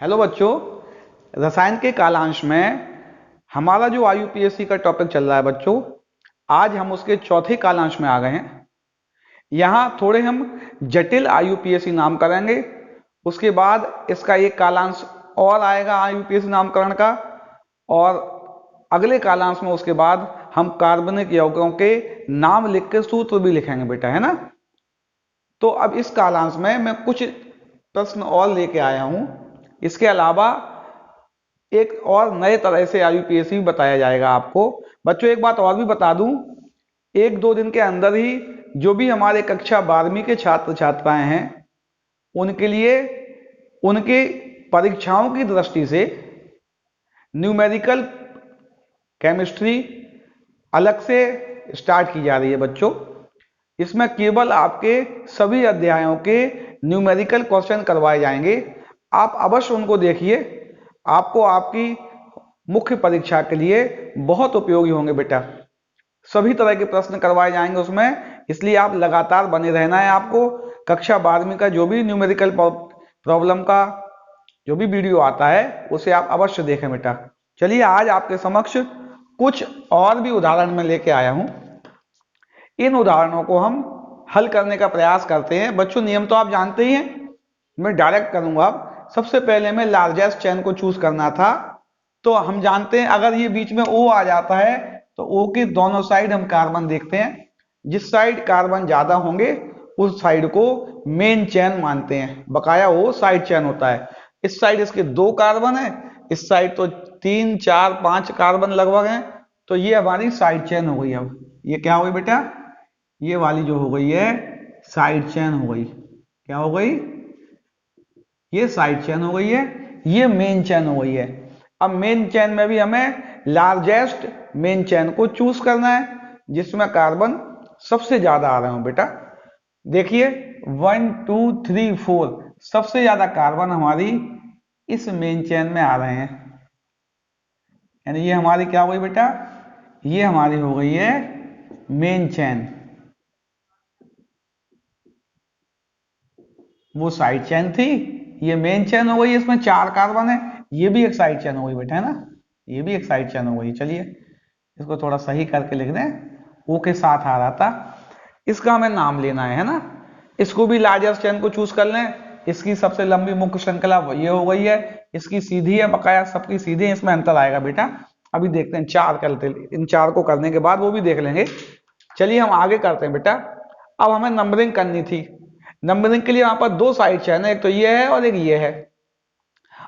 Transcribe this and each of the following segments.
Hello बच्चों, रसायन के कालांश में हमारा जो आईयूपीएससी का टॉपिक चल रहा है बच्चों, आज हम उसके चौथे कालांश में आ गए हैं। यहाँ थोड़े हम जटिल आईयूपीएससी नाम करेंगे, उसके बाद इसका एक कालांश और आएगा आईयूपीएससी नामकरण का, और अगले कालांश में उसके बाद हम कार्बनिक यौगिकों के नाम लिख के सूत्र भी लिखेंगे बेटा, है ना। तो अब इस कालांश में मैं कुछ प्रश्न और लेके आया हूं। इसके अलावा एक और नए तरह से आईयूपीएससी बताया जाएगा आपको। बच्चों एक बात और भी बता दूं, एक दो दिन के अंदर ही जो भी हमारे कक्षा 12वीं के छात्र छात्राएं हैं उनके लिए उनके परीक्षाओं की दृष्टि से न्यूमेरिकल केमिस्ट्री अलग से स्टार्ट की जा रही है बच्चों। इसमें केवल आपके सभी अध्यायों के न्यूमेरिकल क्वेश्चन करवाए जाएंगे। आप अवश्य उनको देखिए, आपको आपकी मुख्य परीक्षा के लिए बहुत उपयोगी होंगे बेटा। सभी तरह के प्रश्न करवाए जाएंगे उसमें, इसलिए आप लगातार बने रहना है। आपको कक्षा 12वीं का जो भी न्यूमेरिकल प्रॉब्लम का जो भी वीडियो आता है उसे आप अवश्य देखें बेटा। चलिए आज आपके समक्ष कुछ और भी उदाहरण मैं लेके आया हूं। इन उदाहरणों को हम हल करने का प्रयास करते हैं। बच्चों नियम तो आप जानते ही हैं, मैं डायरेक्ट करूंगा। अब सबसे पहले में लार्जेस्ट चेन को चूज करना था, तो हम जानते हैं अगर ये बीच में O आ जाता है तो O के दोनों साइड हम कार्बन देखते हैं। जिस साइड कार्बन ज्यादा होंगे उस साइड को मेन चेन मानते हैं, बकाया वो साइड चेन होता है। इस साइड इसके 2 कार्बन है, इस साइड तो 3 4 5 कार्बन लगभग हैं, तो ये हमारी साइड चेन हो गई। अब ये क्या हो गई बेटा, ये वाली जो हो गई है साइड चेन हो गई। क्या हो गई, ये साइड चेन हो गई है, ये मेन चेन हो गई है। अब मेन चेन में भी हमें लार्जेस्ट मेन चेन को चूज करना है जिसमें कार्बन सबसे ज्यादा आ रहे हो बेटा। देखिए 1 2 3 4 सबसे ज्यादा कार्बन हमारी इस मेन चेन में आ रहे हैं, यानी ये हमारी क्या हो गई बेटा, ये हमारी हो गई है मेन चेन। वो साइड चेन थी, ये मेन चेन हो गई, इसमें 4 कार्बन है, ये भी एक साइड चेन हो गई बेटा, है ना, ये भी एक साइड चेन हो गई। चलिए इसको थोड़ा सही करके लिख दें, ओ के साथ आ रहा था, इसका हमें नाम लेना है ना। इसको भी लार्जेस्ट चेन को चूज कर लें। इसकी सबसे लंबी मुख्य श्रृंखला ये हो गई है, इसकी सीधी है, बकाया सबकी सीधी है, इसमें अंतर आएगा बेटा। अभी देखते हैं 4 करते, इन 4 को करने के बाद वो भी देख लेंगे। चलिए हम आगे करते हैं बेटा। अब हमें नंबरिंग करनी थी। नंबरिंग के लिए वहां पर 2 साइड चेन है, एक तो ये है और एक ये है।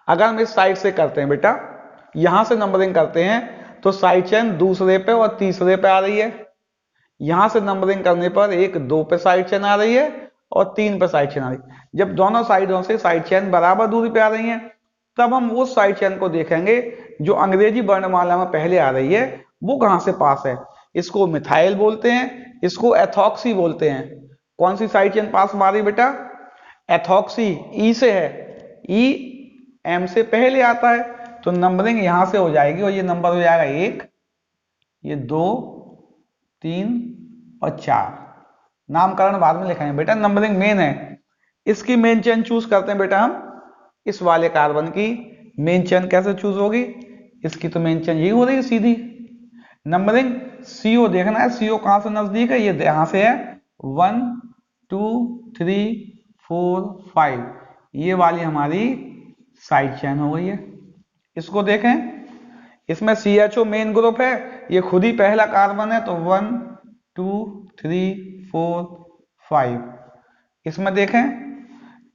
अगर हम इस साइड से करते हैं बेटा, यहां से नंबरिंग करते हैं तो साइड चेन दूसरे पे और तीसरे पे आ रही है। यहां से नंबरिंग करने पर 1 2 पे साइड चेन आ रही है और 3 पे साइड चेन आ रही है। जब दोनों साइडों से साइड चेन बराबर दूरी पे आ रही हैं तब हम उस साइड चेन को देखेंगे जो अंग्रेजी वर्णमाला में पहले आ रही है, वो कहां से पास है। इसको मिथाइल बोलते हैं, इसको एथॉक्सी बोलते हैं। कौन सी साइड चेन पास में आ रही बेटा, एथॉक्सी, ई से है, ई एम से पहले आता है, तो नंबरिंग यहां से हो जाएगी और ये नंबर हो जाएगा 1, ये 2 3 और 4। नामकरण बाद में लिखाएंगे बेटा, नंबरिंग मेन है। इसकी मेन चेन चूज करते हैं बेटा हम। इस वाले कार्बन की मेन चेन कैसे चूज होगी, इसकी तो मेन चेन यही हो रही है सीधी। नंबरिंग सीओ देखना है, सीओ कहां से नजदीक है, ये यहां से है 1 2 3 4 5, ये वाली हमारी साइड चेन हो गई है। इसको देखें, इसमें CHO मेन ग्रुप है, ये खुद ही पहला कार्बन है, तो 1 2 3 4 5। इसमें देखें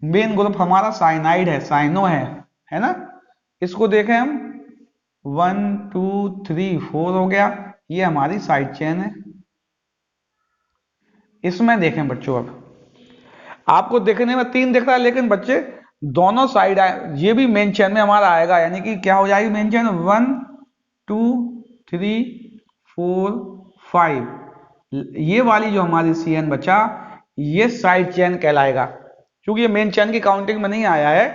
मेन ग्रुप हमारा साइनाइड है, साइनो है ना। इसको देखें हम 1 2 3 4 हो गया, ये हमारी साइड चेन है। इसमें देखें बच्चों, अब आपको देखने में 3 दिख रहा है, लेकिन बच्चे दोनों साइड ये भी मेन चेन में हमारा आएगा, यानी कि क्या हो जाएगी मेन चेन 1 2 3 4 5। ये वाली जो हमारी CN बचा ये साइड चेन कहलाएगा, क्योंकि ये मेन चेन की काउंटिंग में नहीं आया है,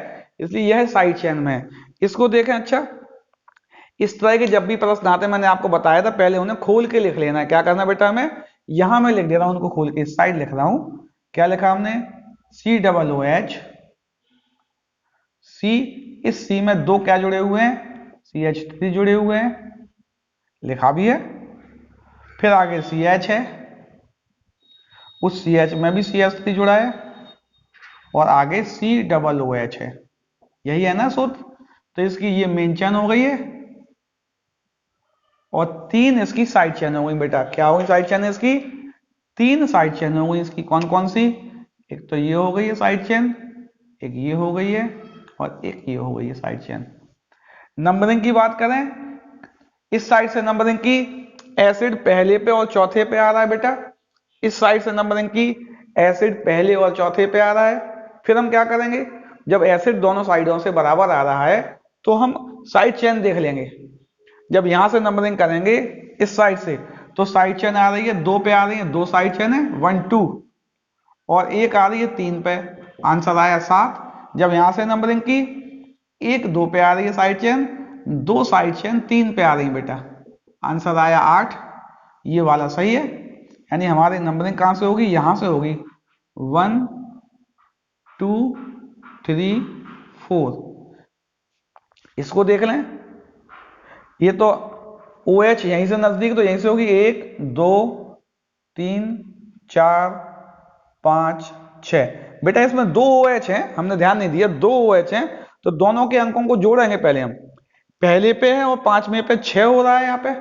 इसलिए यह साइड चेन में है। इसको देखें, अच्छा इस तरह के जब भी प्रश्न आते हैं, मैंने आपको बताया था पहले उन्हें खोल के लिख लेना है। क्या करना बेटा हमें, यहां मैं लिख दे रहा हूं उनको खोल के, इस साइड लिख रहा हूं। क्या लिखा हमने, COOH सी, इस सी में दो क्या जुड़े हुए हैं, CH3 जुड़े हुए हैं, लिखा भी है। फिर आगे CH है, उस CH में भी CH3 जुड़ा है, और आगे COOH है। यही है ना सूत्र। तो इसकी ये मेन चेन हो गई है, और तीन इसकी साइड चेन हो गई बेटा। क्या हो गई साइड चेन इसकी, तीन साइड चेन हो गई इसकी। कौन कौन सी, एक तो ये हो गई है साइड चेन, एक ये हो गई है, और एक ये हो गई है साइड चेन। नंबरिंग की बात करें, इस साइड से नंबरिंग की, एसिड पहले पे और चौथे पे आ रहा है बेटा। इस साइड से नंबरिंग की, एसिड पहले और चौथे पे आ रहा है। फिर हम क्या करेंगे, जब एसिड दोनों साइडों से बराबर आ रहा है तो हम साइड चेन देख लेंगे। जब यहां से नंबरिंग करेंगे इस साइड से, तो साइड चेन आ रही है दो पे, आ रही है दो साइड चेन है 1 2, और एक आ रही है 3 पे, आंसर आया 7। जब यहां से नंबरिंग की, एक 2 पे आ रही है साइड चेन, दो साइड चेन 3 पे आ रही है बेटा, आंसर आया 8। ये वाला सही है, यानी हमारी नंबरिंग कहां से होगी, यहां से होगी 1 2 3 4। इसको देख लें, ये तो OH यहीं से नजदीक, तो यहीं से होगी 1 2 3 4 5 6। बेटा इसमें दो OH हैं, हमने ध्यान नहीं दिया, दो OH हैं, तो दोनों के अंकों को जोड़ेंगे पहले हम। पहले पे है और पांचवें पे 6 हो रहा है यहाँ पे।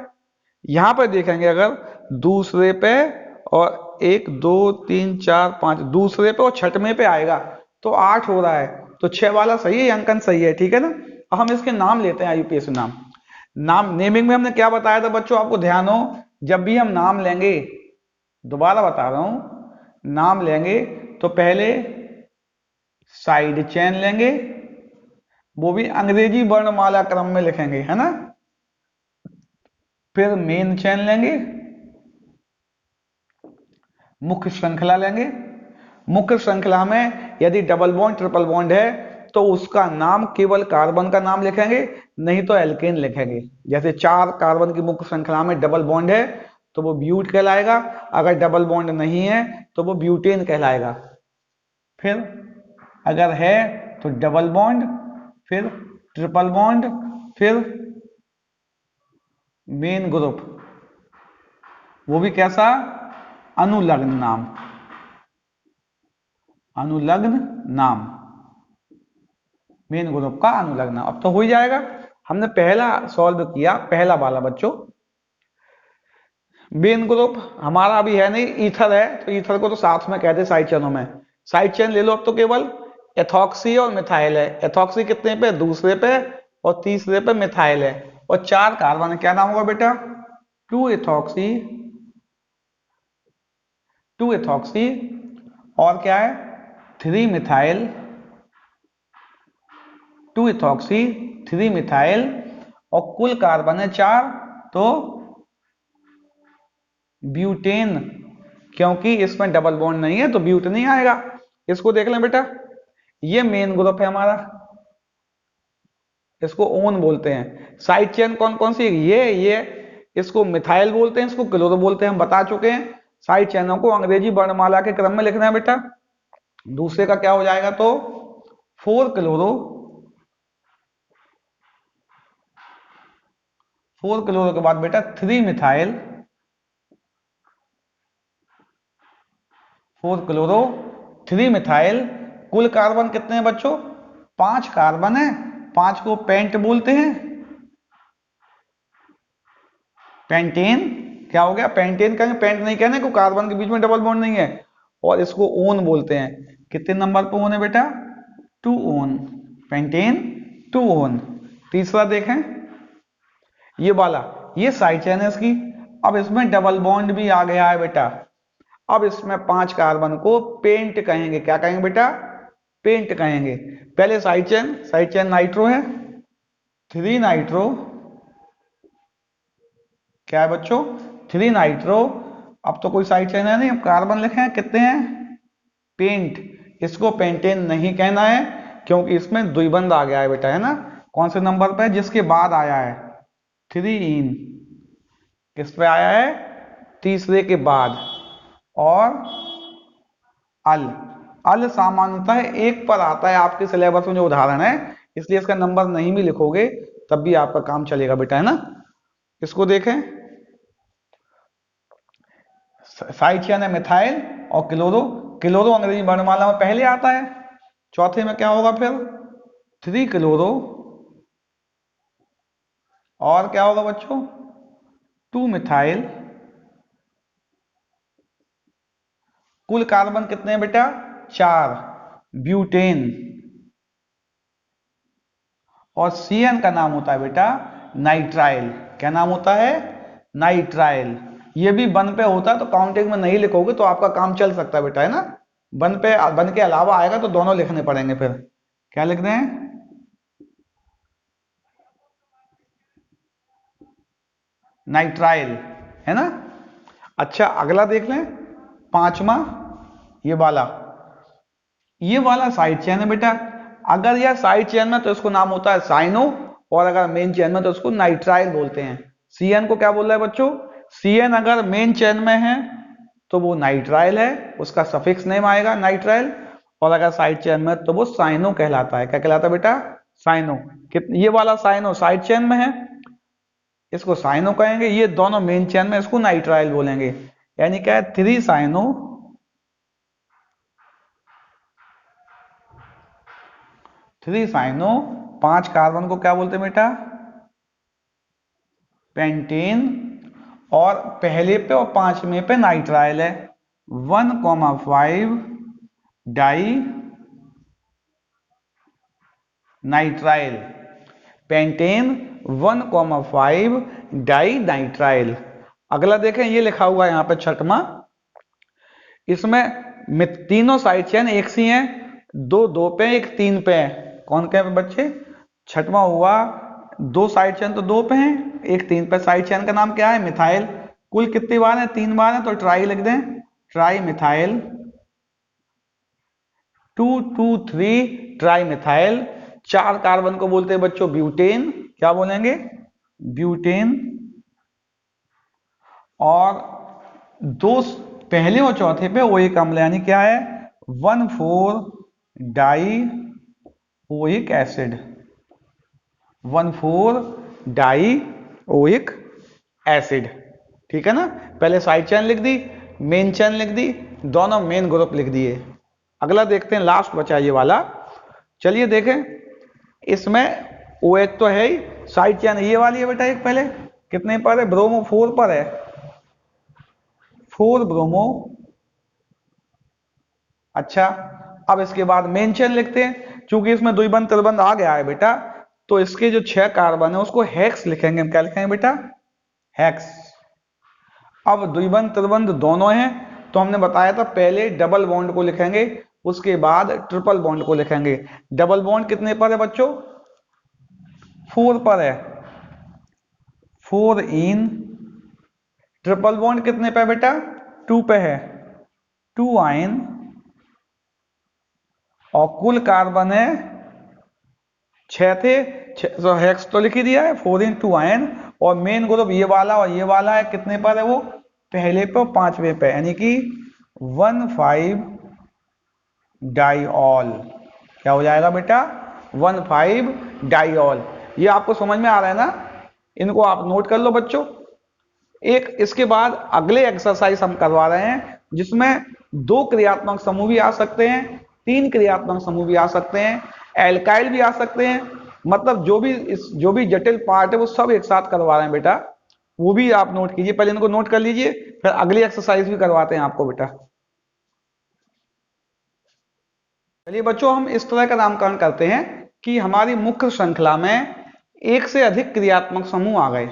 यहां पे देखेंगे अगर दूसरे पे, और 1 2 3 4 5 दूसरे पे और छठवें पे आएगा तो 8 हो रहा है। तो 6 वाला सही है, अंकन सही है, ठीक है ना। अब हम इसके नाम लेते हैं, IUPAC नाम। नाम नेमिंग में हमने क्या बताया था बच्चों, आपको ध्यान हो, जब भी हम नाम लेंगे, दोबारा बता रहा हूं, नाम लेंगे तो पहले साइड चेन लेंगे, वो भी अंग्रेजी वर्णमाला क्रम में लिखेंगे, है ना। फिर मेन चेन लेंगे, मुख्य श्रृंखला लेंगे। मुख्य श्रृंखला में यदि डबल बॉन्ड ट्रिपल बॉन्ड है तो उसका नाम केवल कार्बन का नाम लिखेंगे, नहीं तो एल्केन लिखेंगे। जैसे 4 कार्बन की मुख्य श्रृंखला में डबल बॉन्ड है तो वो ब्यूट कहलाएगा, अगर डबल बॉन्ड नहीं है तो वो ब्यूटेन कहलाएगा। फिर अगर है तो डबल बॉन्ड, फिर ट्रिपल बॉन्ड, फिर मेन ग्रुप, वो भी कैसा, अनुलग्न नाम, अनुलग्न नाम, मेन ग्रुप का अनुलग्न नाम। अब तो हो ही जाएगा, हमने पहला सॉल्व किया, पहला वाला बच्चों। मेन ग्रुप हमारा अभी है नहीं, ईथर है, तो ईथर को तो साथ में कहते साइड चेनों में। साइड चेन ले लो अब तो केवल एथॉक्सी और मिथाइल है। एथॉक्सी कितने पे, दूसरे पे, और तीसरे पे मिथाइल है, और 4 कार्बन है। क्या नाम होगा बेटा, 2 एथॉक्सी, 2 एथॉक्सी, और क्या है 3 मिथाइल, 2 एथॉक्सी 3 मिथाइल, और कुल कार्बन है 4, तो ब्यूटेन, क्योंकि इसमें डबल बॉन्ड नहीं है तो ब्यूट नहीं आएगा। इसको देख लें बेटा, ये मेन ग्रुप है हमारा, इसको ओन बोलते हैं। साइड चेन कौन कौन सी, ये इसको मिथाइल बोलते हैं, इसको क्लोरो बोलते हैं, हम बता चुके हैं। साइड चेनों को अंग्रेजी वर्णमाला के क्रम में लिखना है बेटा। दूसरे का क्या हो जाएगा, तो 4 क्लोरो, 4 क्लोरो के बाद बेटा 3 मिथाइल, 4 क्लोरो 3 मिथाइल। कुल कार्बन कितने हैं बच्चों, 5 कार्बन है, 5 को पेंट बोलते हैं, पेंटेन। क्या हो गया, पेंटेन कहेंगे, पेंट नहीं कहने को, कार्बन के बीच में डबल बॉन्ड नहीं है। और इसको ओन बोलते हैं। कितने नंबर पे ओन है बेटा, 2 ओन, पेंटेन 2 ओन। तीसरा देखें, ये वाला, ये साइड चेन है इसकी। अब इसमें डबल बॉन्ड भी आ गया है बेटा। अब इसमें 5 कार्बन को पेंट कहेंगे। क्या कहेंगे बेटा, पेंट कहेंगे। पहले साइड चेन नाइट्रो है, 3 नाइट्रो, क्या है बच्चों, 3 नाइट्रो। अब तो कोई साइड चेन है नहीं, अब कार्बन लिखे हैं, कितने हैं, पेंट। इसको पेंटेन नहीं कहना है, क्योंकि इसमें द्विबंध आ गया है बेटा, है ना। कौन से नंबर पे, जिसके बाद आया है 3 इन, किस पे आया है, तीसरे के बाद। और अल, अल सामान्यतः 1 पर आता है, आपके सिलेबस में जो उदाहरण है इसलिए इसका नंबर नहीं भी लिखोगे तब भी आपका काम चलेगा बेटा, है ना। इसको देखें, साइड चेन है मिथाइल और क्लोरो। क्लोरो अंग्रेजी वर्णमाला में पहले आता है। चौथे में क्या होगा फिर, 3 क्लोरो, और क्या होगा बच्चों, 2 मिथाइल। कुल कार्बन कितने हैं बेटा, 4, ब्यूटेन। और CN का नाम होता है बेटा नाइट्राइल। क्या नाम होता है, नाइट्राइल। ये भी वन पे होता है तो काउंटिंग में नहीं लिखोगे तो आपका काम चल सकता है बेटा, है ना। वन के अलावा आएगा तो दोनों लिखने पड़ेंगे। फिर क्या लिख रहे हैं, नाइट्राइल, है ना। अच्छा अगला देख लें, 5वां, ये वाला साइड चेन है बेटा। अगर यह साइड चेन में तो इसको नाम होता है साइनो, और अगर मेन चेन में तो इसको नाइट्राइल बोलते हैं। CN को क्या बोल रहा है बच्चों, CN अगर मेन चेन में है तो वो नाइट्राइल है, उसका सफिक्स नेम आएगा नाइट्राइल। और अगर साइड चेन में तो वो साइनो कहलाता है। क्या कहलाता है बेटा, साइनो। ये वाला साइनो साइड चेन में है, इसको साइनो कहेंगे। ये दोनों मेन चेन में, इसको नाइट्राइल बोलेंगे। यानी क्या है, 3 साइनो, 5 कार्बन को क्या बोलते हैं बेटा, पेंटेन। और पहले पे और 5वें पे नाइट्राइल है, 1,5 dinitrile. Pentane 1,5 dinitrile. अगला देखें, ये लिखा हुआ है यहाँ पे 6वां। इसमें तीनों साइड चेन एक सी हैं, 2 पे, एक 3 पे है। कौन के बच्चे, 6वां हुआ, 2 साइड चेन तो 2 पे हैं, एक 3 पे। साइड चेन का नाम क्या है, मिथाइल। कुल कितनी बार है, 3 बार है, तो ट्राई लिख दें, tri methyl. 2 2 3 tri methyl. 4 carbon को बोलते हैं बच्चों ब्यूटेन। क्या बोलेंगे, ब्यूटेन। और 2 पहले और चौथे पे वो एक अम्ल, यानी क्या है, 1,4 die oic acid. 1,4 die oic acid. ठीक है ना। पहले साइड चेन लिख दी, मेन चेन लिख दी, दोनों मेन ग्रुप लिख दिए। अगला देखते हैं, लास्ट बचा ये वाला। चलिए देखें, इसमें OH तो है ही, साइड चेन ये वाली है बेटा। एक पहले कितने पर है, ब्रोमो 4 पर है, 4 ब्रोमो। अच्छा, अब इसके बाद मेन चेन लिखते हैं। चूंकि इसमें द्विबंध त्रिबंध आ गया है बेटा, तो इसके जो 6 कार्बन है उसको हेक्स लिखेंगे। हम क्या लिखेंगे बेटा, हेक्स। अब द्विबंध त्रिबंध दोनों हैं, तो हमने बताया था पहले डबल बॉन्ड को लिखेंगे, उसके बाद ट्रिपल बॉन्ड को लिखेंगे। डबल बॉन्ड कितने पर है बच्चों, 4 पर है, 4 इन। ट्रिपल बॉन्ड कितने पे बेटा, 2 पे है, 2 आइन। और कुल कार्बन है 6 थे, तो हेक्स तो लिख ही दिया है, 4 इन 2 आयन। और मेन ग्रुप ये वाला और ये वाला है, कितने पर है वो, पहले पे और 5वें पे, यानी कि 1,5 डाइऑल। क्या हो जाएगा बेटा, 1,5 डाइऑल। ये आपको समझ में आ रहा है ना, इनको आप नोट कर लो बच्चों। एक इसके बाद अगले एक्सरसाइज हम करवा रहे हैं, जिसमें 2 क्रियात्मक समूह भी आ सकते हैं, 3 क्रियात्मक समूह भी आ सकते हैं, एल्काइल भी आ सकते हैं। मतलब जो भी जटिल पार्ट है वो सब एक साथ करवा रहे हैं बेटा, वो भी आप नोट कीजिए। पहले इनको नोट कर लीजिए, फिर अगली एक्सरसाइज भी करवाते हैं आपको बेटा। चलिए बच्चों, हम इस तरह का नामकरण करते हैं कि हमारी मुख्य श्रृंखला में एक से अधिक क्रियात्मक समूह आ गए।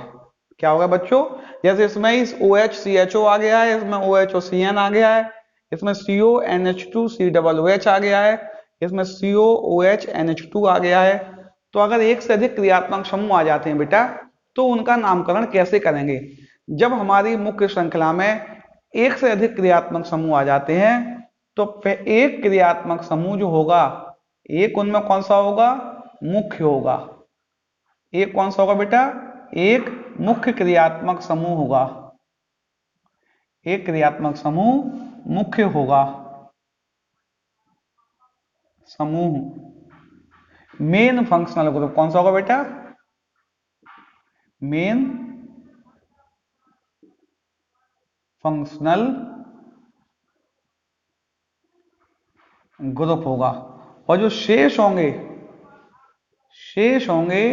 क्या होगा बच्चों, जैसे इसमें इस OH CHO आ गया है, इसमें OHO CN आ गया है, इसमें CO NH2 COOH आ गया है, इसमें COOH NH2 आ गया है। तो अगर एक से अधिक क्रियात्मक समूह आ जाते हैं बेटा, तो उनका नामकरण कैसे करेंगे। जब हमारी मुख्य श्रृंखला में एक से अधिक क्रियात्मक समूह आ जाते हैं, तो एक क्रियात्मक समूह जो होगा, एक उनमें कौन सा होगा, मुख्य होगा। एक कौन सा होगा बेटा, एक मुख्य क्रियात्मक समूह होगा। एक क्रियात्मक समूह मुख्य होगा, समूह। मेन फंक्शनल ग्रुप कौन सा होगा बेटा? मेन फंक्शनल ग्रुप होगा। और जो शेष होंगे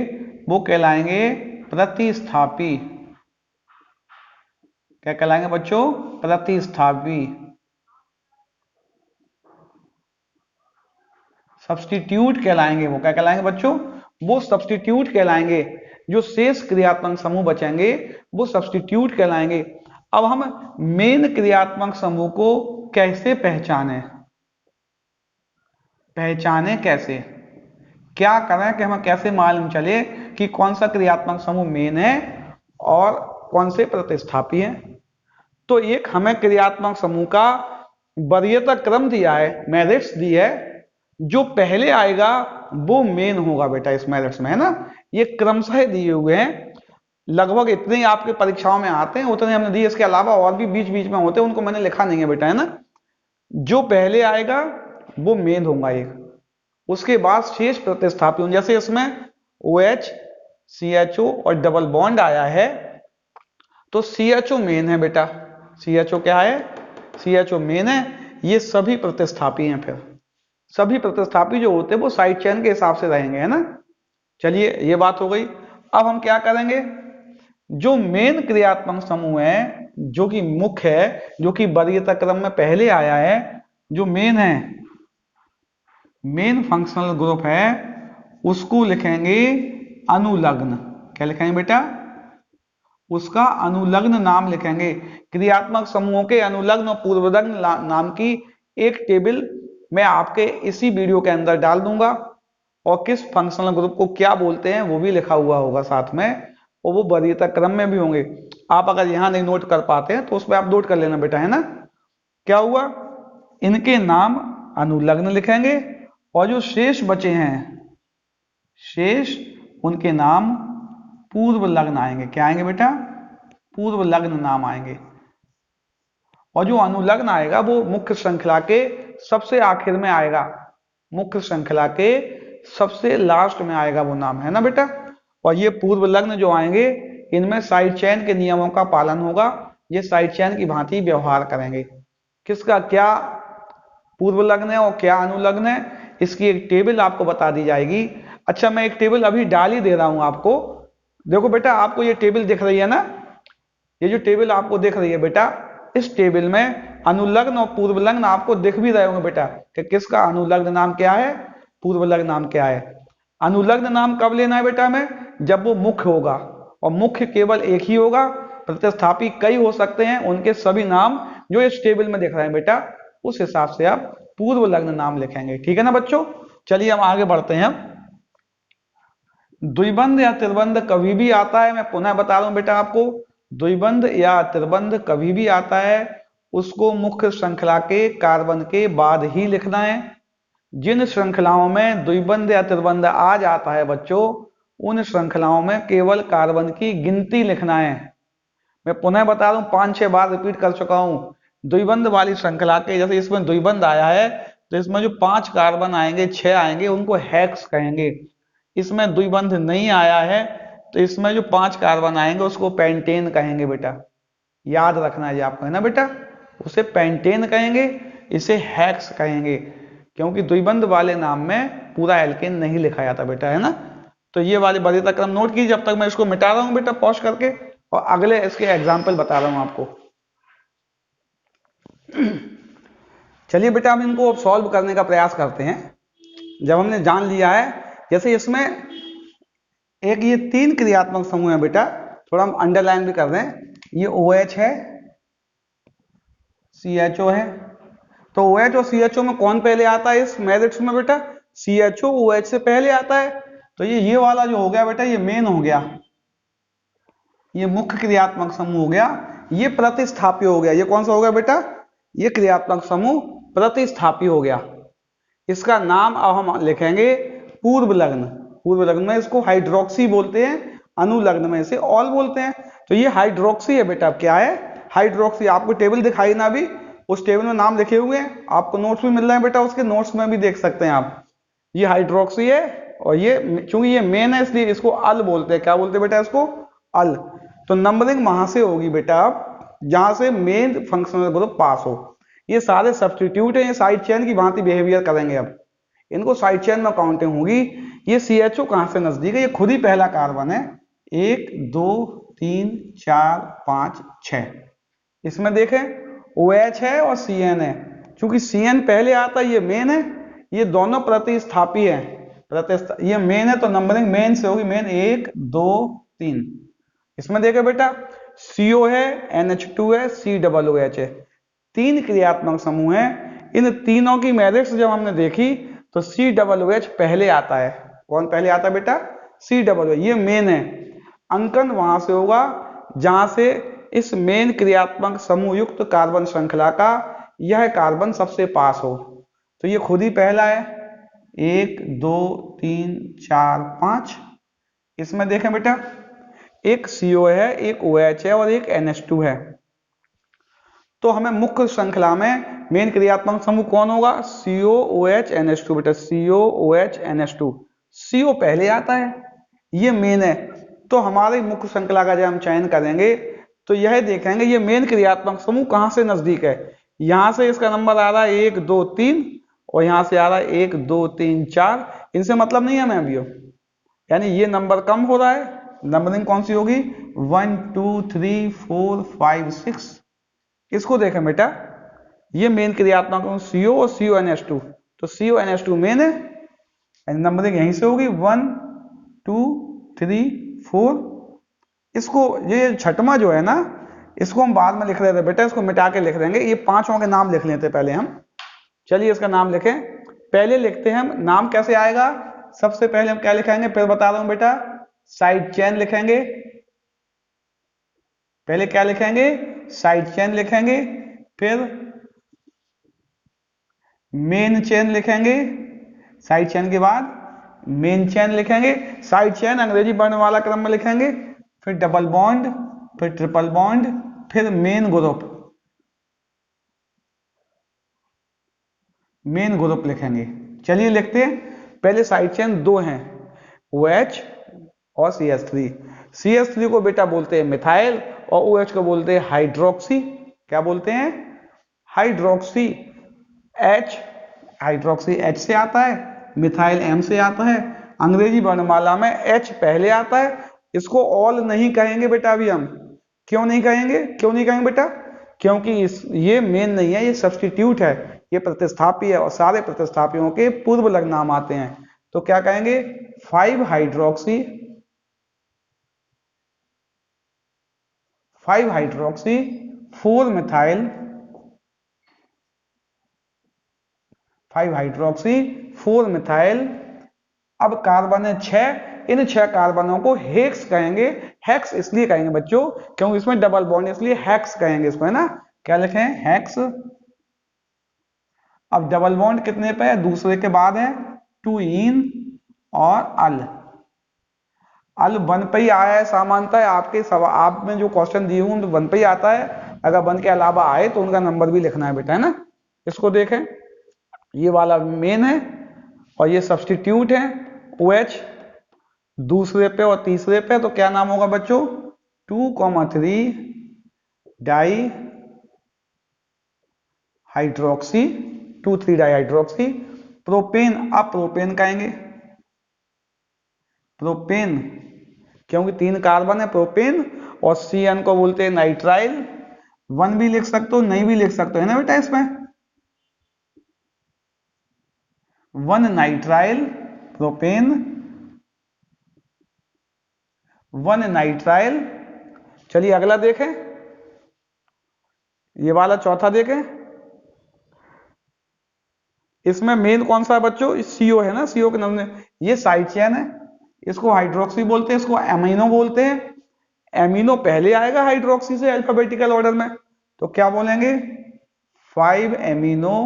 वो कहलाएंगे प्रतिस्थापी। क्या कहलाएंगे बच्चों? प्रतिस्थापी। सब्स्टिट्यूट कहलाएंगे वो। क्या कहलाएंगे बच्चों? वो सब्स्टिट्यूट कहलाएंगे। जो शेष क्रियात्मक समूह बचेंगे वो सब्स्टिट्यूट कहलाएंगे। अब हम मेन क्रियात्मक समूह को कैसे पहचाने कैसे? क्या करें कि हमें कैसे मालूम चले कि कौन सा क्रियात्मक समूह मेन है और कौन से प्रतिस्थापी है? तो एक हमें क्रियात्मक समूह का वरीयता क्रम दिया है, मेरिट्स दी है। जो पहले आएगा वो मेन होगा बेटा इस मेरिट्स में, है ना। ये क्रमशः दिए हुए हैं, लगभग इतने ही आपके परीक्षाओं में आते हैं, उतने हमने दिए। इसके अलावा और भी बीच बीच में होते हैं, उनको मैंने लिखा नहीं है बेटा, है ना। जो पहले आएगा वो मेन होगा एक, उसके बाद शेष प्रतिस्थापी। जैसे इसमें OH CHO और डबल बॉन्ड आया है तो CHO मेन है बेटा। CHO क्या है? CHO मेन है। ये सभी प्रतिस्थापी हैं। फिर सभी प्रतिस्थापी जो होते हैं वो साइड चेन के हिसाब से रहेंगे, है ना। चलिए ये बात हो गई। अब हम क्या करेंगे? जो मेन क्रियात्मक समूह है, जो कि मुख्य है, जो कि वरीयता क्रम में पहले आया है, जो मेन है, मेन फंक्शनल ग्रुप है, उसको लिखेंगे अनुलग्न। क्या लिखेंगे बेटा? उसका अनुलग्न नाम लिखेंगे। क्रियात्मक समूहों के अनुलग्न और पूर्वलग्न नाम की एक टेबल मैं आपके इसी वीडियो के अंदर डाल दूंगा, और किस फंक्शनल ग्रुप को क्या बोलते हैं वो भी लिखा हुआ होगा साथ में, और वो वरीयता क्रम में भी होंगे। आप अगर यहां नहीं नोट कर पाते हैं तो उस पर आप नोट कर लेना बेटा, है ना। क्या हुआ? इनके नाम अनुलग्न लिखेंगे, और जो शेष बचे हैं शेष, उनके नाम पूर्व लग्न आएंगे। क्या आएंगे बेटा? पूर्व लग्न नाम आएंगे। और जो अनुलग्न आएगा वो मुख्य श्रृंखला के सबसे आखिर में आएगा, मुख्य श्रृंखला के सबसे लास्ट में आएगा वो नाम, है ना बेटा। और ये पूर्व लग्न जो आएंगे इनमें साइड चेन के नियमों का पालन होगा। ये साइड चेन की भांति व्यवहार करेंगे। किसका क्या पूर्व लग्न है और क्या अनुलग्न है, इसकी एक टेबल आपको बता दी जाएगी। अच्छा, मैं एक टेबल अभी डाल ही दे रहा हूं आपको। देखो बेटा, आपको ये टेबल दिख रही है ना, ये जो टेबल आपको दिख रही है बेटा, इस टेबल में अनुलग्न और पूर्व लग्न आपको दिख भी रहे होंगे बेटा कि किसका अनुलग्न नाम क्या है, पूर्व लग्न नाम क्या है। अनुलग्न नाम कब लेना है बेटा हमें? जब वो मुख्य होगा, और मुख्य केवल एक ही होगा। प्रतिस्थापी कई हो सकते हैं, उनके सभी नाम जो इस टेबल में दिख रहे हैं बेटा, उस हिसाब से आप पूर्व लग्न नाम लिखेंगे। ठीक है ना बच्चों। चलिए हम आगे बढ़ते हैं। द्विबंध या त्रिबंध कभी भी आता है, मैं पुनः बता रहा हूं बेटा आपको, द्विबंध या त्रिबंध कभी भी आता है, उसको मुख्य श्रृंखला के कार्बन के बाद ही लिखना है। जिन श्रृंखलाओं में द्विबंध या त्रिबंध आ जाता है बच्चों, उन श्रृंखलाओं में केवल कार्बन की गिनती लिखना है। मैं पुनः बता रहा हूं, 5-6 बार रिपीट कर चुका हूं। द्विबंध वाली श्रृंखला के, जैसे इसमें द्विबंध आया है तो इसमें जो 5 कार्बन आएंगे, 6 आएंगे, उनको हेक्स कहेंगे। इसमें द्विबंध नहीं आया है तो इसमें जो 5 कार्बन आएंगे उसको पेंटेन कहेंगे बेटा। याद रखना है आपको, है ना बेटा। उसे पेंटेन कहेंगे, इसे हेक्स कहेंगे, क्योंकि द्विबंध वाले नाम में पूरा एल्केन नहीं लिखा जाता बेटा, है ना। तो ये वाले वरीयता क्रम नोट कीजिए। जब तक मैं इसको मिटा रहा हूं बेटा पॉज करके, और अगले इसके एग्जाम्पल बता रहा हूं आपको। चलिए बेटा, हम इनको अब सॉल्व करने का प्रयास करते हैं। जब हमने जान लिया है, जैसे इसमें एक ये 3 क्रियात्मक समूह है बेटा, थोड़ा हम अंडरलाइन भी कर रहे हैं। ये OH है, CHO है। तो OH और CHO में कौन पहले आता है इस मैट्रिक्स में बेटा? CHO OH से पहले आता है। तो ये वाला जो हो गया बेटा, ये मेन हो गया, ये मुख्य क्रियात्मक समूह हो गया। ये प्रतिस्थापी हो गया। ये कौन सा हो गया बेटा? ये क्रियात्मक समूह प्रतिस्थापी हो गया। इसका नाम अब हम लिखेंगे पूर्व लग्न। पूर्व लग्न में इसको हाइड्रोक्सी बोलते हैं, अनुलग्न में इसे ऑल बोलते हैं। तो ये हाइड्रोक्सी है बेटा। क्या है? हाइड्रोक्सी। आपको टेबल दिखाई ना, भी उस टेबल में नाम लिखे हुए हैं, आपको नोट्स भी मिल रहे हैं बेटा, उसके नोट्स में भी देख सकते हैं आप। ये हाइड्रोक्सी है और ये चूंकि ये मेन है इसलिए इसको अल बोलते हैं। क्या बोलते हैं बेटा इसको? अल। तो नंबरिंग वहां से होगी बेटा अब जहां से मेन फंक्शनल ग्रुप पास हो। ये सारे सब्स्टिट्यूट हैं, ये साइड चेन की भांति बिहेवियर करेंगे। अब इनको साइड चेन में काउंटिंग होगी। ये CHO कहां से नजदीक है? ये खुद ही पहला कार्बन है। 1 2 3 4 5 6। इसमें देखें OH है और CN है। चूंकि CN पहले आता है, ये मेन है, ये दोनों प्रतिस्थापी है। ये मेन है तो नंबरिंग मेन से होगी। मेन 1 2 3। इसमें देखें बेटा CO है, NH2 है, COOH है। 3 क्रियात्मक समूह हैं। इन तीनों की मैरिक्स जब हमने देखी तो COOH पहले आता है। कौन पहले आता है बेटा? COOH। ये मेन है। अंकन वहां से होगा जहां से इस मेन क्रियात्मक समूह युक्त कार्बन श्रृंखला का यह कार्बन सबसे पास हो। तो ये खुद ही पहला है। 1 2 3 4 5। इसमें देखें बेटा एक CO है, एक OH है और एक NH2 है। तो हमें मुख्य श्रृंखला में मेन क्रियात्मक समूह कौन होगा? COOH NH2 बेटा, COOH NH2। CO पहले आता है, ये मेन है। तो हमारे मुख्य श्रृंखला का जब हम चयन करेंगे तो यह देखेंगे ये मेन क्रियात्मक समूह कहां से नजदीक है। यहां से इसका नंबर आ रहा है 1 2 3 और यहां से आ रहा है 1 2 3 4। इनसे मतलब नहीं है हमें अभी, यानी ये नंबर कम हो रहा है। नंबरिंग कौन सी होगी? 1 2 3 4 5 6। इसको देखें बेटा, ये मेन क्रियात्मक CO और CONH2। तो CONH2 मेन है, नंबरिंग यहीं से होगी 1 2 3 4। इसको ये छठवां जो है ना, इसको हम बाद में लिख रहे थे बेटा, इसको मिटा के लिख देंगे। ये पांचों के नाम लिख लेते पहले हम। चलिए इसका नाम लिखें। पहले लिखते हैं हम नाम कैसे आएगा। सबसे पहले हम क्या लिखेंगे फिर बता रहा हूं बेटा, साइड चेन लिखेंगे। पहले क्या लिखेंगे? साइड चेन लिखेंगे। फिर मेन चेन लिखेंगे। साइड चेन के बाद मेन चेन लिखेंगे। साइड चेन अंग्रेजी वर्णमाला क्रम में लिखेंगे। फिर डबल बॉन्ड, फिर ट्रिपल बॉन्ड, फिर मेन ग्रुप। मेन ग्रुप लिखेंगे। चलिए लिखते हैं। पहले साइड चेन दो हैं, OH और CH3। CH3 को बेटा बोलते हैं मिथाइल और OH को बोलते हैं हाइड्रोक्सी। क्या बोलते हैं? हाइड्रोक्सी। H, हाइड्रोक्सी H से आता है, मिथाइल M से आता है। अंग्रेजी वर्णमाला में H पहले आता है। इसको ऑल नहीं कहेंगे बेटा अभी हम। क्यों नहीं कहेंगे? क्यों नहीं कहेंगे बेटा? क्योंकि ये मेन नहीं है, ये सब्स्टिट्यूट है, ये प्रतिस्थापी है और सारे प्रतिस्थापियों के पूर्व लग नाम आते हैं। तो क्या कहेंगे? 5 hydroxy, 5 hydroxy 4 methyl, 5 hydroxy 4 methyl. अब कार्बन है 6। इन 6 कार्बनों को हेक्स कहेंगे। हेक्स इसलिए कहेंगे बच्चों क्योंकि इसमें डबल बॉन्ड, इसलिए हेक्स कहेंगे इसको, है ना। क्या लिखें? हेक्स। अब डबल बॉन्ड कितने पे है? दूसरे के बाद है 2 इन और अल। अल 1 पे ही आया है सामान्यतः। आपके सवाल आप में जो क्वेश्चन दिए हूं तो 1 पे ही आता है। अगर 1 के अलावा आए तो उनका नंबर भी लिखना है बेटा, है ना। इसको देखें, ये वाला मेन है और ये सब्स्टिट्यूट है OH दूसरे पे और तीसरे पे। तो क्या नाम होगा बच्चों? 2,3 di hydroxy, 2,3 di hydroxy propane. अब प्रोपेन कहेंगे, प्रोपेन, क्योंकि 3 कार्बन है प्रोपेन। और CN को बोलते हैं नाइट्राइल। 1 भी लिख सकते हो, नहीं भी लिख सकते हो, है ना बेटा। इसमें 1 नाइट्राइल प्रोपेन, 1 नाइट्राइल। चलिए अगला देखें, ये वाला चौथा देखें। इसमें मेन कौन सा है बच्चों? CO है ना। CO के नाम में ये साइड चेन है, इसको हाइड्रोक्सी बोलते हैं, इसको एमिनो बोलते हैं। एमिनो पहले आएगा हाइड्रोक्सी से अल्फाबेटिकल ऑर्डर में। तो क्या बोलेंगे? 5 amino,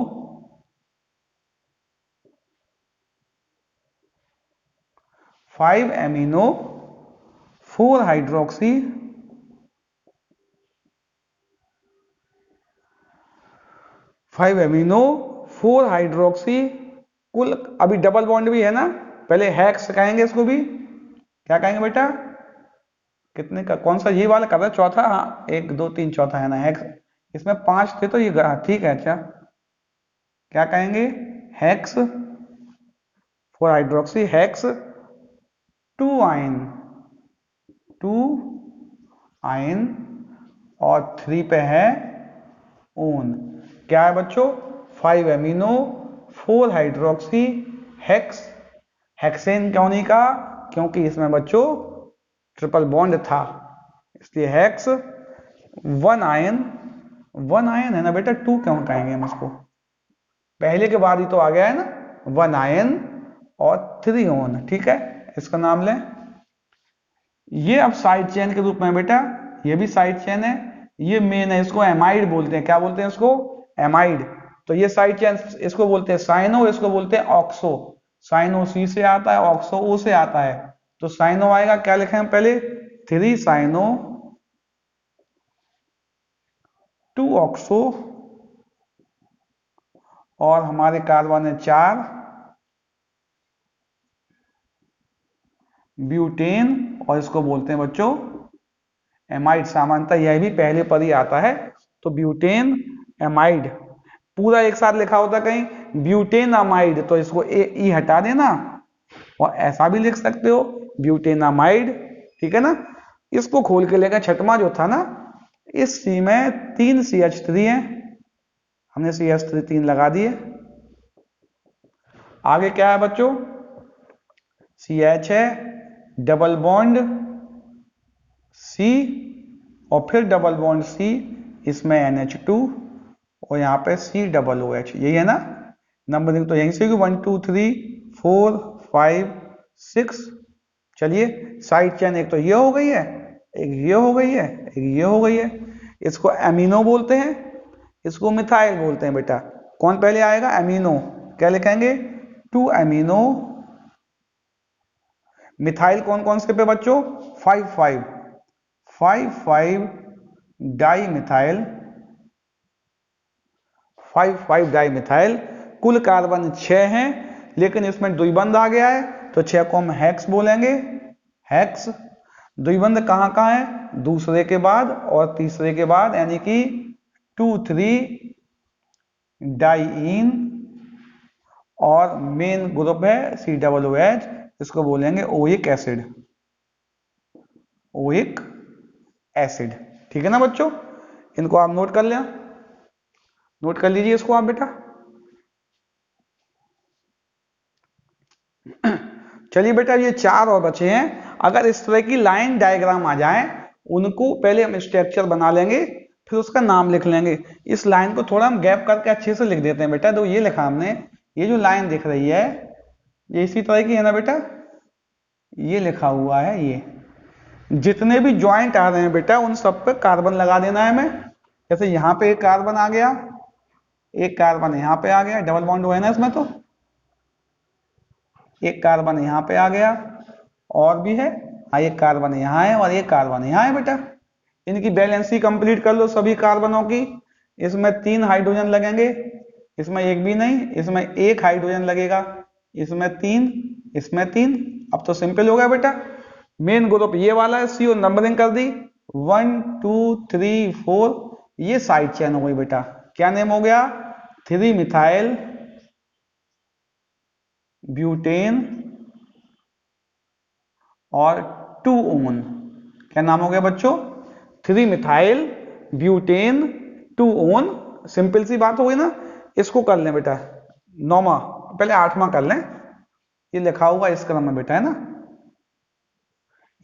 5 amino 4 hydroxy, 5 amino 4 hydroxy. कुल अभी डबल बॉन्ड भी है ना, पहले हेक्स कहेंगे इसको भी, क्या कहेंगे बेटा, कितने का, कौन सा ये वाला कर रहा है, चौथा, हाँ 1 2 3 चौथा है ना हेक्स, इसमें 5 थे तो ये ठीक है। अच्छा क्या कहेंगे, hex for hydroxy, hex 2 ion, 2 ion, और 3 पे है ओन, क्या है बच्चों, 5 एमिनो 4 हाइड्रोक्सी हेक्स, हेक्सेन क्यों नहीं कहा, क्योंकि इसमें बच्चों ट्रिपल बॉन्ड था, इसलिए हेक्स 1 आयन, 1 आयन है ना बेटा, 2 क्यों कहेंगे हम इसको, पहले के बाद ही तो आ गया है ना, 1 आयन और 3 ओन, ठीक है, इसका नाम लें। ये अब साइड चेन के रूप में बेटा, ये भी साइड चेन है, ये मेन है, इसको एमाइड बोलते हैं, क्या बोलते हैं इसको, एमाइड। तो ये साइड चेन, इसको बोलते हैं साइनो, इसको बोलते हैं ऑक्सो, साइनो सी से आता है, ऑक्सो ओ से आता है, तो साइनो आएगा, क्या लिखे हम पहले, 3 साइनो 2 ऑक्सो, और हमारे कार्बन है 4 ब्यूटेन, और इसको बोलते हैं बच्चों एमाइड, सामान्यतः यह भी पहले पर ही आता है, तो ब्यूटेन एमाइड, पूरा एक साथ लिखा होता कहीं ब्यूटेन अमाइड, तो इसको ई हटा देना, और ऐसा भी लिख सकते हो ब्यूटेन अमाइड, ठीक है ना। इसको खोल के लेकर छठवां जो था ना, इस सी में 3 CH3 है, हमने CH3 3 लगा दिए, आगे क्या है बच्चों, CH है, डबल बॉन्ड C, और फिर डबल बॉन्ड C, इसमें NH2, और यहाँ पे COOH, यही है ना नंबरिंग, तो यहीं से 1 2 3 4 5 6, चलिए साइड चेन एक तो ये हो गई है, एक ये हो गई है, एक ये हो गई है, इसको एमिनो बोलते हैं, इसको मिथाइल बोलते हैं बेटा, कौन पहले आएगा, एमिनो, क्या लिखेंगे, 2 एमिनो, मिथाइल कौन कौन से पे बच्चों, 5 डाई मिथाइल, 5 डाई मिथाइल, कुल कार्बन 6 हैं, लेकिन इसमें द्विबंध आ गया है, तो 6 को हम हेक्स बोलेंगे, हेक्स, द्विबंध कहाँ कहाँ है, दूसरे के बाद और तीसरे के बाद, यानी कि 2 3 डाईइन, और मेन ग्रुप है COOH, इसको बोलेंगे ओइक एसिड, ओइक एसिड, ठीक है ना बच्चों, इनको आप नोट कर लें, नोट कर लीजिए इसको आप बेटा। चलिए बेटा ये 4 और बचे हैं, अगर इस तरह की लाइन डायग्राम आ जाए, उनको पहले हम स्ट्रक्चर बना लेंगे, फिर उसका नाम लिख लेंगे, इस लाइन को थोड़ा हम गैप करके अच्छे से लिख देते हैं बेटा, तो ये लिखा हमने, ये जो लाइन दिख रही है ये इसी तरह की है ना बेटा, ये लिखा हुआ है, ये जितने भी ज्वाइंट आ रहे हैं बेटा उन सब पे कार्बन लगा देना है हमें, जैसे यहाँ पे एक कार्बन आ गया, एक कार्बन यहाँ पे आ गया, डबल बॉन्ड हुआ है ना इसमें, तो एक कार्बन यहाँ पे आ गया, और भी है, एक कार्बन यहाँ है और एक कार्बन यहाँ है बेटा, इनकी बैलेंसी कंप्लीट कर लो सभी कार्बनों की, इसमें 3 हाइड्रोजन लगेंगे, इसमें एक भी नहीं, इसमें 1 हाइड्रोजन लगेगा, इसमें 3, इसमें 3, अब तो सिंपल हो गया बेटा, मेन ग्रुप ये वाला है, CO नंबरिंग कर दी 1 2 3 4, ये साइड चेन हो गई बेटा, क्या नेम हो गया, 3 मिथाइल ब्यूटेन और 2 ओन, क्या नाम हो गया बच्चों, 3 मिथाइल ब्यूटेन 2 ओन, सिंपल सी बात हो गई ना, इसको कर लें बेटा 9वां, पहले 8वां कर लें, ये लिखा हुआ इस क्रम में बेटा है ना,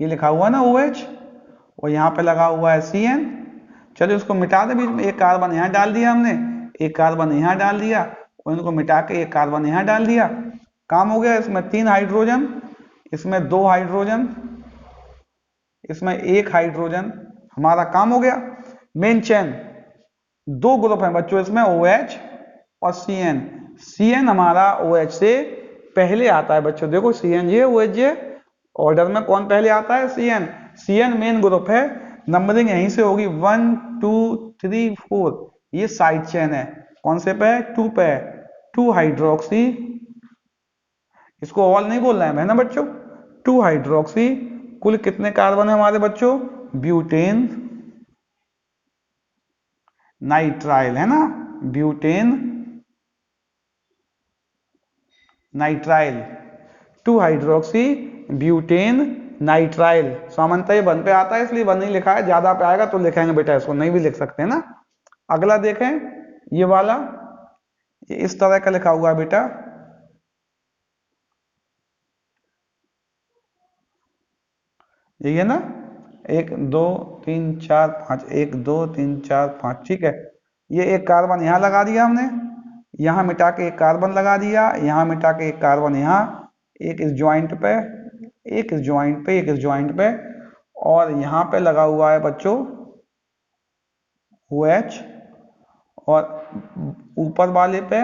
ये लिखा हुआ है ना OH, और यहाँ पे लगा हुआ है CN, चलिए उसको मिटा दे, बीच में एक कार्बन यहाँ डाल दिया हमने, एक कार्बन यहाँ डाल दिया, और इनको मिटा के एक कार्बन यहाँ डाल दिया, काम हो गया, इसमें 3 हाइड्रोजन, इसमें 2 हाइड्रोजन, इसमें 1 हाइड्रोजन, हमारा काम हो गया। मेन चेन 2 ग्रुप हैं बच्चों इसमें, OH और CN, CN हमारा OH से पहले आता है बच्चों, देखो CN ये OH ये, ऑर्डर में कौन पहले आता है, CN, CN मेन ग्रुप है, नंबरिंग यहीं से होगी 1 2 3 4, ये साइड चेन है, कौन से पे है, 2 पे है, 2 हाइड्रोक्सी, इसको ऑल नहीं बोल रहे हैं है ना बच्चों। 2 हाइड्रोक्सी, कुल कितने कार्बन है हमारे बच्चों, ब्यूटेन नाइट्राइल है ना, butane nitrile, 2 hydroxy butane nitrile. सामान्यतः ये 1 पे आता है इसलिए 1 नहीं लिखा है, ज्यादा पे आएगा तो लिखेंगे बेटा, इसको नहीं भी लिख सकते हैं ना। अगला देखें, ये वाला, ये इस तरह का लिखा हुआ है बेटा, यही है ना, 1 2 3 4 5, 1 2 3 4 5, ठीक है। ये एक कार्बन यहाँ लगा दिया हमने, यहाँ मिटा के एक कार्बन लगा दिया, यहाँ मिटा के एक कार्बन यहाँ, एक इस ज्वाइंट पे, एक इस ज्वाइंट पे, एक इस ज्वाइंट पे, और यहाँ पे लगा हुआ है बच्चों OH, और ऊपर वाले पे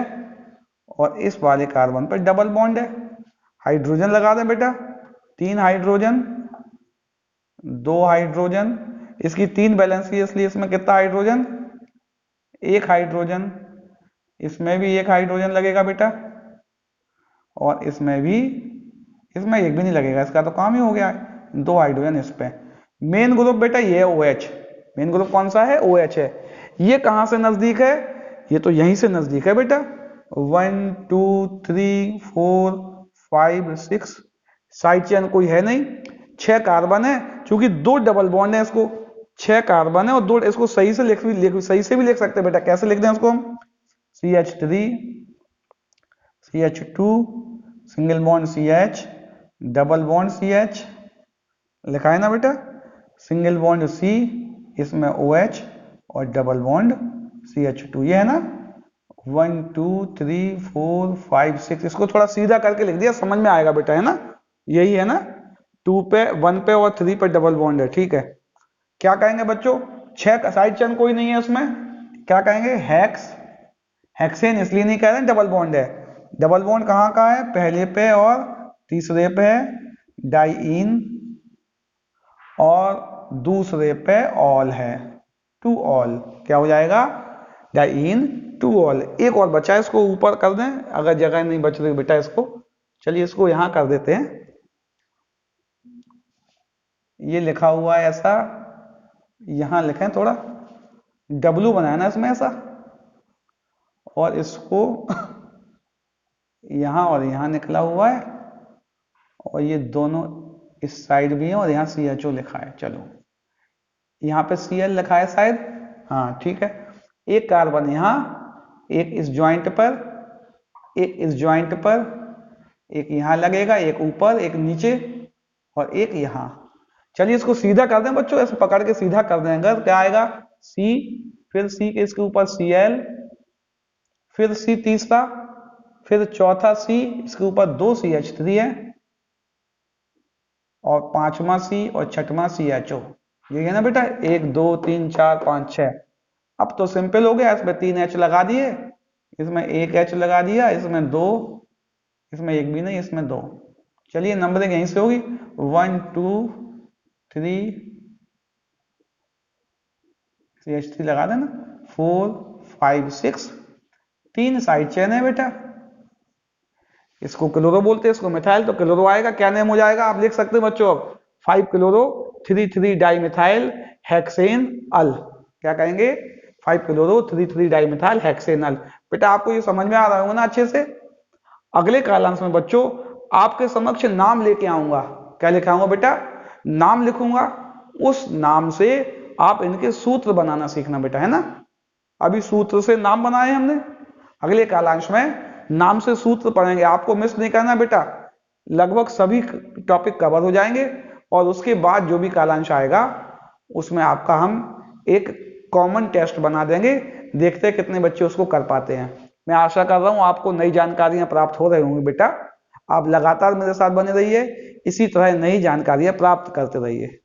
और इस वाले कार्बन पे डबल बॉन्ड है। हाइड्रोजन लगा दें बेटा, 3 हाइड्रोजन, 2 हाइड्रोजन, इसकी 3 वैलेंसी है इसलिए इसमें कितना हाइड्रोजन, 1 हाइड्रोजन, इसमें भी 1 हाइड्रोजन लगेगा बेटा, और इसमें भी, इसमें एक भी नहीं लगेगा, इसका तो काम ही हो गया है, 2 हाइड्रोजन इस पे। मेन ग्रुप बेटा ये है OH, मेन ग्रुप कौन सा है, OH है। ये कहां से नजदीक है, ये तो यहीं से नजदीक है बेटा, 1 2 3 4 5 6, साइड चेन कोई है नहीं, 6 कार्बन है, क्योंकि 2 डबल बॉन्ड है, इसको 6 कार्बन है और 2, इसको सही से सही से भी लिख सकते हैं बेटा, कैसे लिख दें इसको हम, CH3 CH2 single bond CH, double bond CH लिखा है ना बेटा, सिंगल बॉन्ड C, इसमें OH और डबल बॉन्ड CH2, ये है ना, 1 2 3 4 5 6, इसको थोड़ा सीधा करके लिख दिया, समझ में आएगा बेटा, है ना, यही है ना, 2 पे 1 पे और 3 पे डबल बॉन्ड है, ठीक है। क्या कहेंगे बच्चों, 6 साइड चेन कोई नहीं है उसमें, क्या कहेंगे, हेक्सेन, इसलिए नहीं कह रहे डबल बॉन्ड है, डबल बॉन्ड कहाँ का है, पहले पे और तीसरे पे है, डाइईन, और दूसरे पे ऑल है, 2 ऑल, क्या हो जाएगा, डाइईन 2 ऑल। एक और बचा है, इसको ऊपर कर दें, अगर जगह नहीं बच रही बेटा इसको, चलिए इसको यहां कर देते हैं, ये लिखा हुआ है ऐसा, यहां लिखें थोड़ा, W बनाया ना इसमें ऐसा, और इसको यहां और यहां निकला हुआ है, और ये दोनों इस साइड भी है, और यहाँ CHO लिखा है, चलो यहाँ पे Cl लिखा है शायद, हाँ ठीक है, एक कार्बन यहाँ, एक इस ज्वाइंट पर, एक इस ज्वाइंट पर, एक यहाँ लगेगा, एक ऊपर, एक नीचे, और एक यहाँ। चलिए इसको सीधा कर दें बच्चों, ऐसे पकड़ के सीधा कर देंगे, क्या आएगा, C, फिर C के इसके ऊपर Cl, फिर C तीसरा, फिर चौथा C, इसके ऊपर 2 CH3 है, और 5वां C और 6वां CHO, ये है ना बेटा, 1 2 3 4 5 6। अब तो सिंपल हो गया, इसमें 3 H लगा दिए, इसमें 1 H लगा दिया, इसमें 2, इसमें 1 भी नहीं, इसमें 2। चलिए नंबरिंग यहीं से होगी, 1 2 3 CH3 लगा देना, 4 5 6, 3 साइड चेन है बेटा, इसको क्लोरो बोलते हैं, इसको मिथाइल, तो क्लोरो आएगा, क्या नेम हो जाएगा, आप लिख सकते हैं बच्चों, 5 क्लोरो 3 डाई मिथाइल हेक्सेन अल, क्या कहेंगे, 5 क्लोरो 3 डाई मिथाइल हेक्सेन अल। बेटा आपको ये समझ में आ रहा होगा ना अच्छे से। अगले कालांश में बच्चों आपके समक्ष नाम लेके आऊंगा, क्या लेके आऊंगा बेटा, नाम लिखूंगा, उस नाम से आप इनके सूत्र बनाना सीखना बेटा, है ना। अभी सूत्र से नाम बनाए हमने, अगले कालांश में नाम से सूत्र पढ़ेंगे, आपको मिस नहीं करना बेटा, लगभग सभी टॉपिक कवर हो जाएंगे, और उसके बाद जो भी कालांश आएगा उसमें आपका हम एक कॉमन टेस्ट बना देंगे, देखते हैं कितने बच्चे उसको कर पाते हैं। मैं आशा कर रहा हूं आपको नई जानकारियां प्राप्त हो रही होंगी बेटा, आप लगातार मेरे साथ बने रहिए, इसी तरह नई जानकारियां प्राप्त करते रहिए।